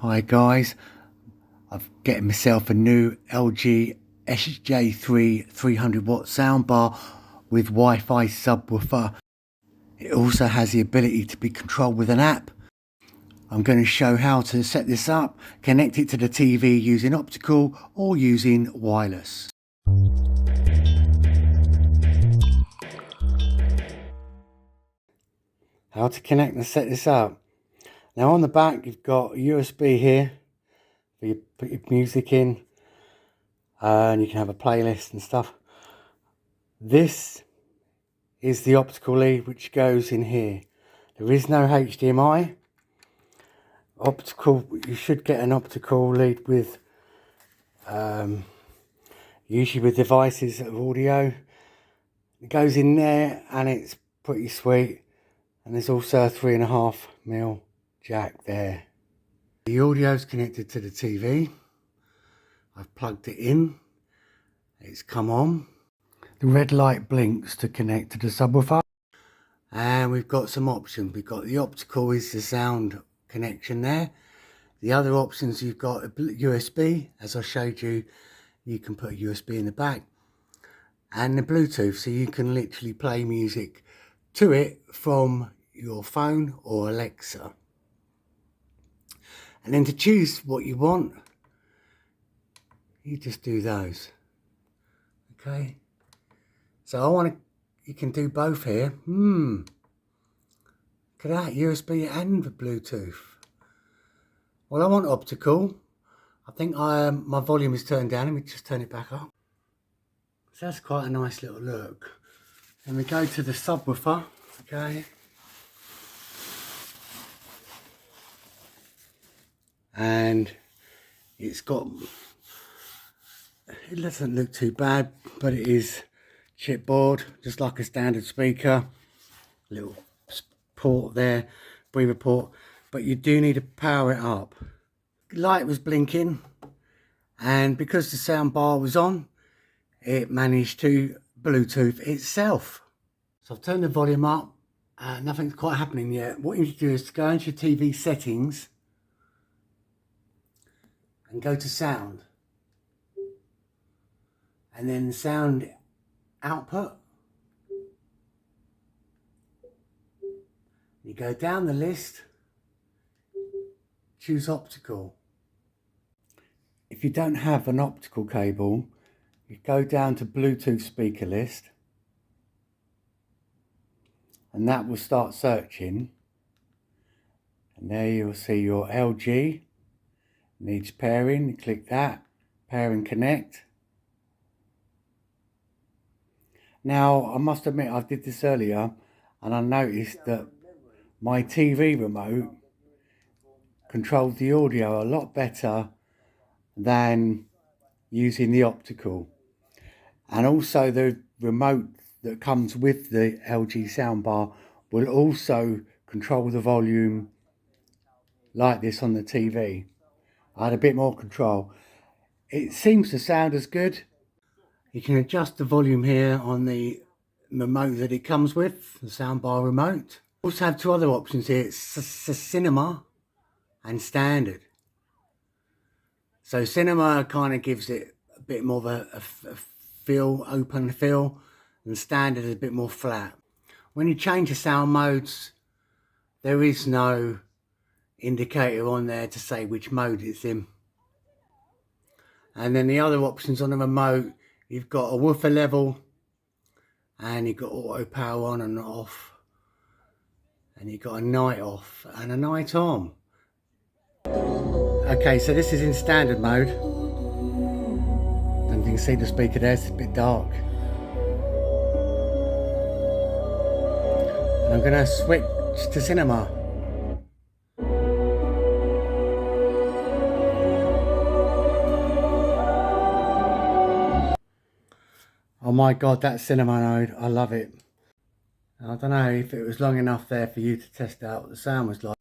Hi guys, I've getting myself a new LG SJ3 300 watt soundbar with Wi-Fi subwoofer. It also has the ability to be controlled with an app. I'm going to show how to set this up, connect it to the TV using optical or using wireless. How to connect and set this up. Now on the back you've got a USB here for you put your music in, and you can have a playlist and stuff. This is the optical lead which goes in here. There is no HDMI. Optical, you should get an optical lead with usually with devices of audio. It goes in there and it's pretty sweet, and there's also a 3.5mm jack there. The audio is connected to the TV. I've plugged it in, it's come on. The red light blinks to connect to the subwoofer, and we've got some options. We've got the optical is the sound connection there. The other options, you've got a USB, as I showed you, you can put a USB in the back, and the Bluetooth, so you can literally play music to it from your phone or Alexa. And then to choose what you want, you just do those. Okay, so I want to, you can do both here. Look at that, USB and the Bluetooth. Well, I want optical. I think my volume is turned down. Let me just turn it back up. So that's quite a nice little look. And we go to the subwoofer, okay. And it's got, it doesn't look too bad, but it is chipboard, just like a standard speaker. Little port there, breather port, but you do need to power it up. Light was blinking, and because the sound bar was on, it managed to Bluetooth itself. So I've turned the volume up, nothing's quite happening yet. What you need to do is to go into your TV settings and go to sound, and then sound output. You go down the list, choose optical. If you don't have an optical cable, you go down to Bluetooth speaker list, and that will start searching. And there you'll see your LG needs pairing. You click that, pair and connect. Now I must admit I did this earlier, and I noticed that my TV remote controls the audio a lot better than using the optical. And also the remote that comes with the LG soundbar will also control the volume like this on the TV. I had a bit more control. It seems to sound as good. You can adjust the volume here on the remote that it comes with, the soundbar remote. Also have two other options here. It's cinema and standard. So cinema kind of gives it a bit more of a feel, open feel, and standard is a bit more flat. When you change the sound modes, there is no indicator on there to say which mode it's in. And then the other options on the remote, you've got a woofer level, and you've got auto power on and off, and you've got a night off and a night on. Okay, so this is in standard mode. And you can see the speaker there, it's a bit dark. And I'm going to switch to cinema. Oh my god, that cinema mode, I love it. I don't know if it was long enough there for you to test out what the sound was like.